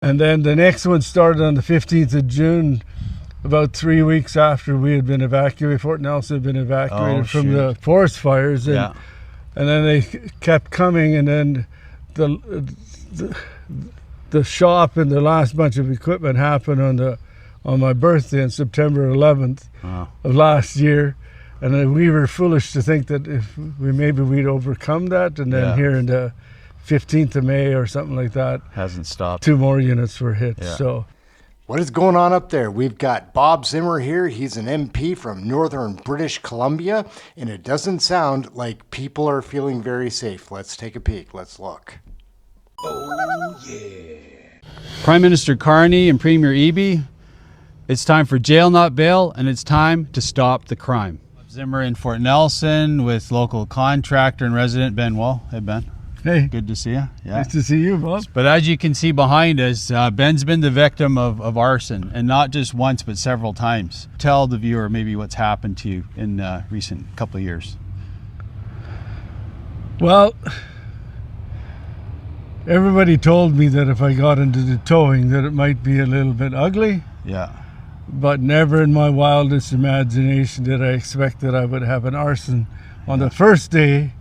And then the next one started on the 15th of June, about 3 weeks after we had been evacuated. Fort Nelson had been evacuated from the forest fires. And, and then they kept coming, and then the shop and the last bunch of equipment happened on my birthday on September 11th of last year. And then we were foolish to think that if maybe we'd overcome that, and then here in the 15th of May or something like that, hasn't stopped. 2 more units were hit. So what is going on up there? We've got Bob Zimmer here. He's an MP from Northern British Columbia, and it doesn't sound like people are feeling very safe. Let's take a peek. Let's look. Oh yeah. Prime Minister Carney and Premier Eby, it's time for jail, not bail, and it's time to stop the crime. Zimmer in Fort Nelson with local contractor and resident Ben Wall. Hey, Ben. Hey. Good to see you. Yeah. Nice to see you, Bob. But as you can see behind us, Ben's been the victim of arson, and not just once, but several times. Tell the viewer maybe what's happened to you in recent couple of years. Well, everybody told me that if I got into the towing that it might be a little bit ugly. Yeah. But never in my wildest imagination did I expect that I would have an arson on the first day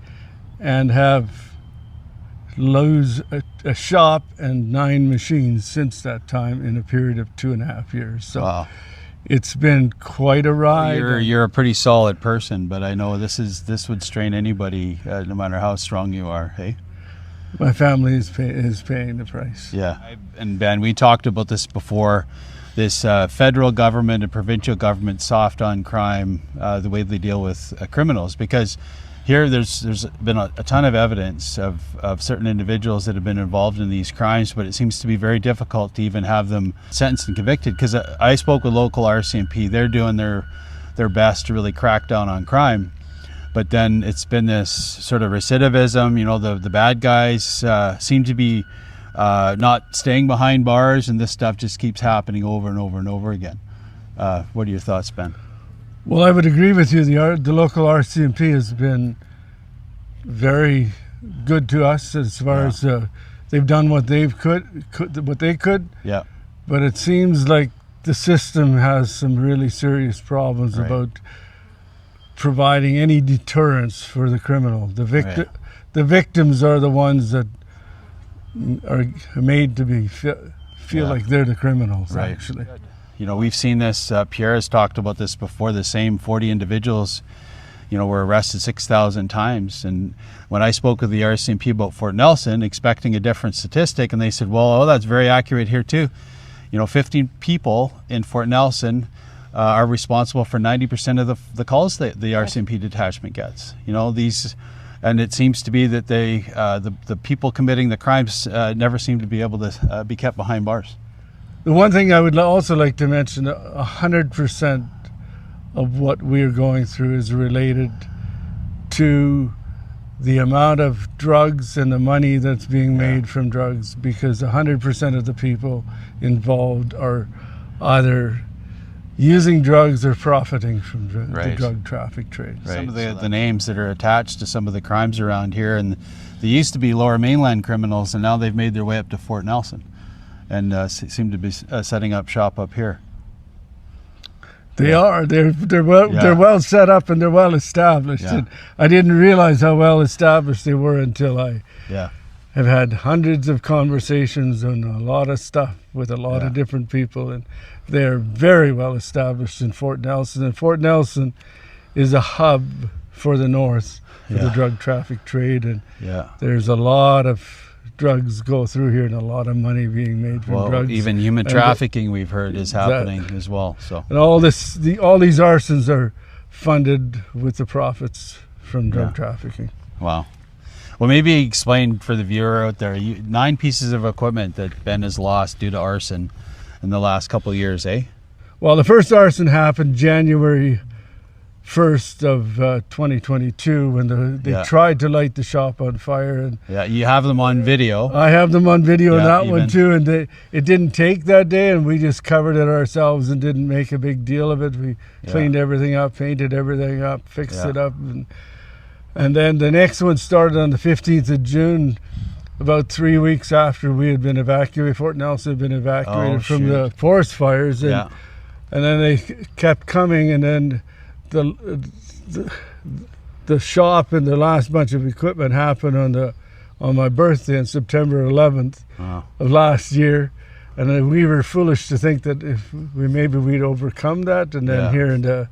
and lose a shop and 9 machines since that time in a period of 2.5 years. So it's been quite a ride. You're a pretty solid person, but I know this would strain anybody, no matter how strong you are. Hey. My family is paying the price. Yeah, and Ben, we talked about this before. This federal government and provincial government soft on crime, the way they deal with criminals, because here there's been a ton of evidence of certain individuals that have been involved in these crimes, but it seems to be very difficult to even have them sentenced and convicted. Because I spoke with local RCMP, they're doing their best to really crack down on crime. But then it's been this sort of recidivism. You know, the bad guys seem to be not staying behind bars, and this stuff just keeps happening over and over and over again. What are your thoughts, Ben? Well, I would agree with you. The local RCMP has been very good to us as far as they've done what they could. Yeah. But it seems like the system has some really serious problems about providing any deterrence for the criminal. The victims are the ones that are made to feel like they're the criminals, actually. You know, we've seen this, Pierre has talked about this before, the same 40 individuals, you know, were arrested 6,000 times. And when I spoke with the RCMP about Fort Nelson, expecting a different statistic, and they said, well, that's very accurate here too. You know, 15 people in Fort Nelson are responsible for 90% of the calls that the RCMP detachment gets. You know, and it seems to be that the people committing the crimes never seem to be able to be kept behind bars. The one thing I would also like to mention, 100% of what we're going through is related to the amount of drugs and the money that's being made from drugs, because 100% of the people involved are either using drugs or profiting from the drug traffic trade. Some of the names that are attached to some of the crimes around here, and they used to be lower mainland criminals, and now they've made their way up to Fort Nelson and seem to be setting up shop up here. They are. They're well set up and they're well established. And I didn't realize how well established they were until I have had hundreds of conversations on a lot of stuff with a lot of different people, and they're very well established in Fort Nelson. And Fort Nelson is a hub for the north for the drug traffic trade, and there's a lot of drugs go through here and a lot of money being made from drugs. Even human trafficking, we've heard, is happening as well. So, and all these arsons are funded with the profits from drug trafficking. Wow. Well, maybe explain for the viewer out there, 9 pieces of equipment that Ben has lost due to arson in the last couple of years, eh? Well, the first arson happened January 1st of 2022 when they tried to light the shop on fire. And you have them on video. I have them on video on that one too, and it didn't take that day, and we just covered it ourselves and didn't make a big deal of it. We cleaned everything up, painted everything up, fixed it up, and then the next one started on the 15th of June, about 3 weeks after we had been evacuated. Fort Nelson had been evacuated from the forest fires, and then they kept coming, and then the shop and the last bunch of equipment happened on my birthday on September 11th of last year. And then we were foolish to think that if we'd overcome that, and then here in the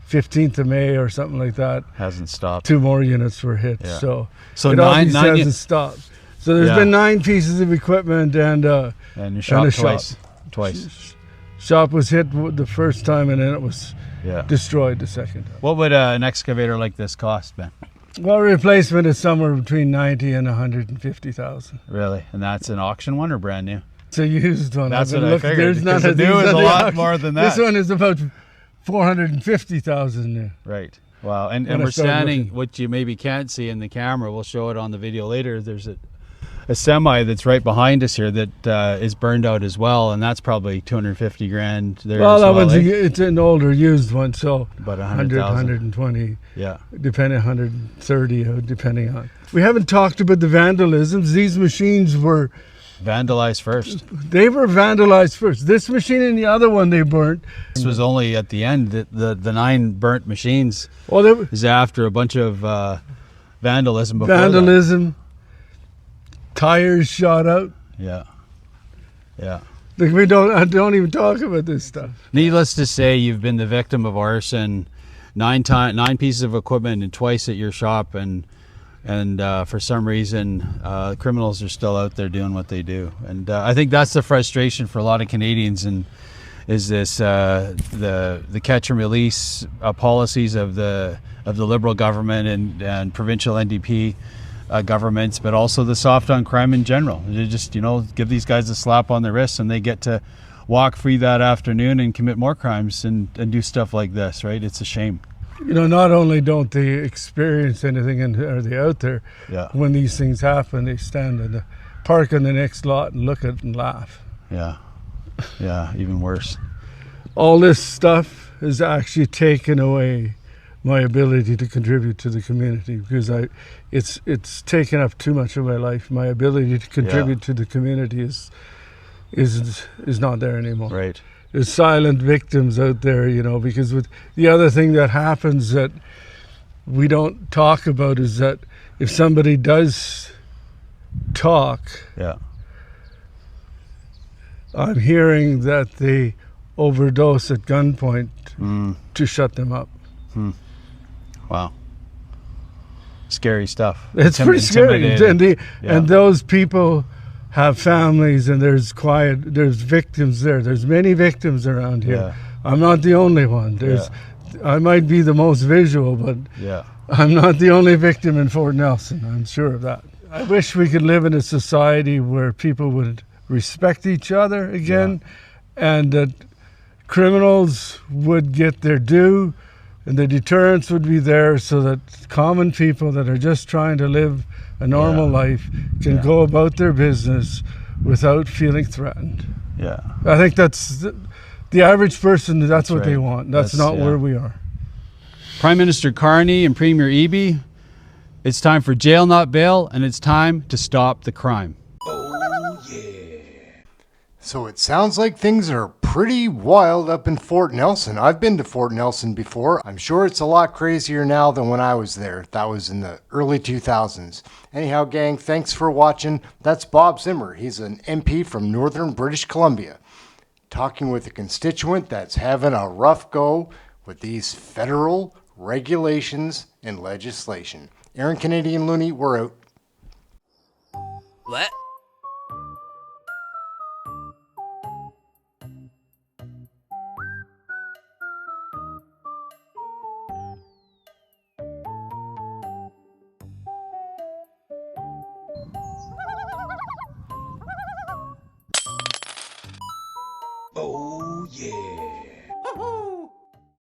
15th of May or something like that, hasn't stopped. 2 more units were hit. So it nine hasn't stopped. So there's been 9 pieces of equipment and your shop twice. Shop was hit the first time, and then it was destroyed the second time. What would an excavator like this cost, Ben? Well, replacement is somewhere between 90 and 150,000. Really? And that's an auction one or brand new? It's a used one. That's what I figured. There's none of these. New is a lot more than that. This one is about 450,000 new. Right. Wow. And we're standing, what you maybe can't see in the camera, we'll show it on the video later. There's a semi that's right behind us here that is burned out as well, and that's probably 250 grand there. Well, that one's it's an older used one, so about 100, 120. Yeah. Depending 130, depending on. We haven't talked about the vandalisms. These machines were vandalized first. They were vandalized first. This machine and the other one they burnt. This was only at the end. The 9 burnt machines is after a bunch of vandalism before that. Tires shot out. Yeah. Like I don't even talk about this stuff. Needless to say, you've been the victim of arson. 9 pieces of equipment and twice at your shop, and for some reason criminals are still out there doing what they do. And I think that's the frustration for a lot of Canadians, and is this the catch and release policies of the Liberal government and provincial NDP governments, but also the soft on crime in general. They just give these guys a slap on the wrist, and they get to walk free that afternoon and commit more crimes and do stuff like this, right? It's a shame. Not only don't they experience anything and are they out there, when these things happen, they stand in the park in the next lot and look at it and laugh. Yeah, even worse. All this stuff has actually taken away my ability to contribute to the community, because it's taken up too much of my life. My ability to contribute to the community is not there anymore. Right. There's silent victims out there, because with the other thing that happens that we don't talk about is that if somebody does talk, I'm hearing that they overdose at gunpoint to shut them up. Wow. Scary stuff. It's pretty scary. And those people have families, and there's victims there. There's many victims around here. I'm not the only one. I might be the most visual, but I'm not the only victim in Fort Nelson. I'm sure of that. I wish we could live in a society where people would respect each other again, and that criminals would get their due, and the deterrence would be there, so that common people that are just trying to live a normal life can go about their business without feeling threatened. I think that's the average person. That's what they want. That's not where we are. Prime Minister Carney and Premier Eby, it's time for jail, not bail, and it's time to stop the crime. Oh, yeah. So it sounds like things are pretty wild up in Fort Nelson. I've been to Fort Nelson before. I'm sure it's a lot crazier now than when I was there. That was in the early 2000s. Anyhow, gang, thanks for watching. That's Bob Zimmer. He's an MP from Northern British Columbia, talking with a constituent that's having a rough go with these federal regulations and legislation. Aaron Canadian Looney, we're out. What? Oh, yeah.